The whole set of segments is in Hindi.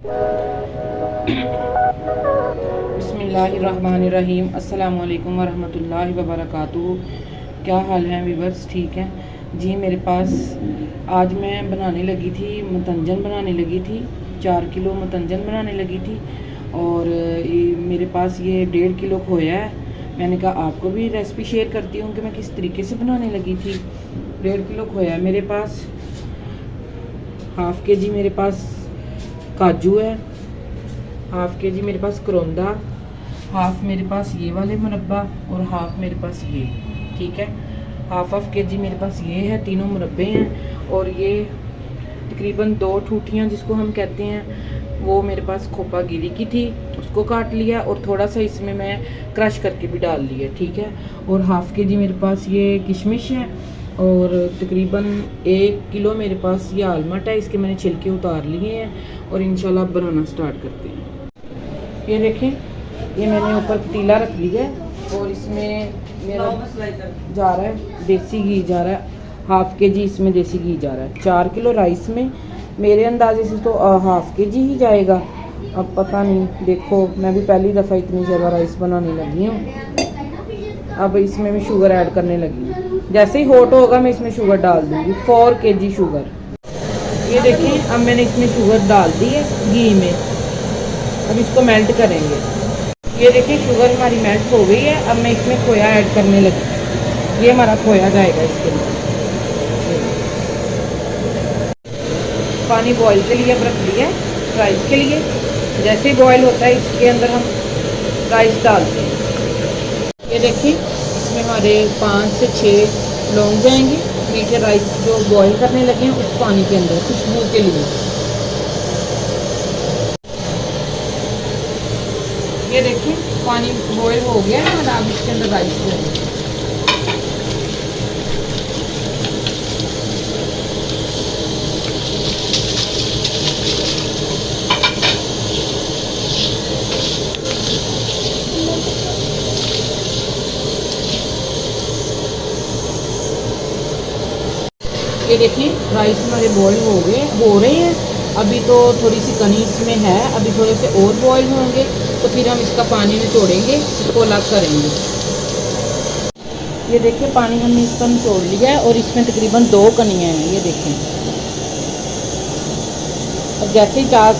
बिस्मिल्लाहिर्रहमानिर्रहीम। अस्सलाम वालेकुम वरहमतुल्लाहि वबरकातुहू। क्या हाल है वीवर्स? ठीक है जी। मेरे पास आज मैं बनाने लगी थी, मतंजन बनाने लगी थी, 4 किलो मतंजन बनाने लगी थी। और मेरे पास ये 1.5 किलो खोया है। मैंने कहा आपको भी रेसिपी शेयर करती हूँ कि मैं किस तरीके से बनाने लगी थी। 1.5 किलो खोया है मेरे पास। हाफ़ के जी मेरे पास काजू है, हाफ़ के जी मेरे पास करौंदा, हाफ़ मेरे पास ये वाले मुरब्बा और हाफ़ मेरे पास ये। ठीक है, हाफ़ के जी मेरे पास ये है, तीनों मुरब्बे हैं। और ये तकरीबन 2 ठूठियाँ जिसको हम कहते हैं, वो मेरे पास खोपा गिरी की थी, उसको काट लिया और थोड़ा सा इसमें मैं क्रश करके भी डाल लिया। ठीक है, और हाफ़ के जी मेरे पास ये किशमिश है और तकरीबन 1 किलो मेरे पास ये आलमट है। इसके मैंने छिलके उतार लिए हैं और इंशाल्लाह बनाना स्टार्ट करते हैं। ये देखें, ये मैंने ऊपर पतीला रख लिया है और इसमें मेरा जा रहा है देसी घी, जा रहा है हाफ़ के जी इसमें देसी घी जा रहा है। 4 किलो राइस में मेरे अंदाजे से तो हाफ़ के जी ही जाएगा। अब पता नहीं, देखो मैं भी पहली दफ़ा इतनी ज़्यादा राइस बनाने लगी हूँ। अब इसमें मैं शुगर ऐड करने लगी हूँ। जैसे ही हॉट होगा मैं इसमें शुगर डाल दूँगी, 4 kg शुगर। ये देखिए, अब मैंने इसमें शुगर डाल दी है घी में। अब इसको मेल्ट करेंगे। ये देखिए, शुगर हमारी मेल्ट हो गई है। अब मैं इसमें खोया ऐड करने लगी। ये हमारा खोया जाएगा इसके अंदर। पानी बॉईल के लिए अब रख दिया है राइस के लिए। जैसे ही बॉईल होता है इसके अंदर हम राइस डालते हैं। ये देखिए, इसमें हमारे 5 से 6 लौंग जाएंगे मीठे राइस जो बॉईल करने लगे हैं उस पानी के अंदर, खुशबू के लिए। ये देखिए, पानी बॉईल हो गया है और अब इसके अंदर राइस डालेंगे। ये देखिए, राइस हमारे बॉईल हो रहे हैं। अभी तो थोड़ी सी कनी इसमें है, अभी थोड़े से और बॉईल होंगे तो फिर हम इसका पानी निचोड़ेंगे, इसको अलग करेंगे। ये देखिए, पानी हमने इसका निचोड़ लिया है और इसमें तकरीबन 2 कनियाँ हैं। ये देखें, अब जैसे ही चास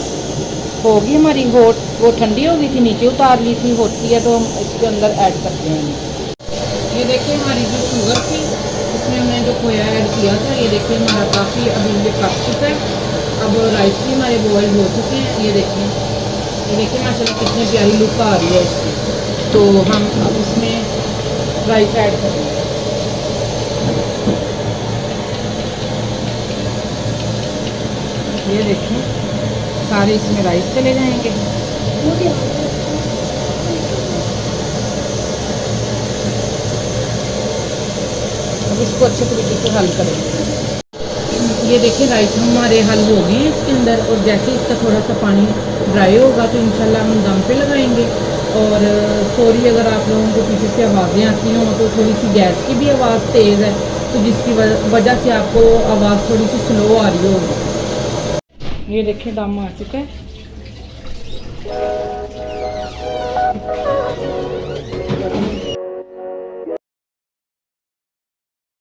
होगी हमारी हॉट, वो ठंडी हो गई थी, नीचे उतार ली थी, होती है तो हम इसके अंदर ऐड करते हैं। ये देखिए, हमारी जो शुगर थी उसमें हमने जो खोया ऐड किया था, ये देखिए हमारा काफ़ी अभी ये पक चुका है। अब राइस भी हमारे बॉयल हो चुके हैं। ये देखिए माशाल्लाह कितनी प्यारी लुक आ रही है इसकी। तो हम अब इसमें राइस ऐड करेंगे। ये देखिए, सारे इसमें राइस चले जाएंगे। अब इसको अच्छे तरीके से हल करेंगे। ये देखिए, राइस हमारे हल हो गए हैं इसके अंदर। और जैसे इसका थोड़ा सा पानी ड्राई होगा तो इंशाल्लाह हम दम पे लगाएंगे। और सॉरी अगर आप लोगों को पीछे से आवाज़ें आती हों, तो थोड़ी सी गैस की भी आवाज़ तेज़ है, तो जिसकी वजह से आपको आवाज़ थोड़ी सी स्लो आ रही होगी। ये देखिए, दम आ चुका है।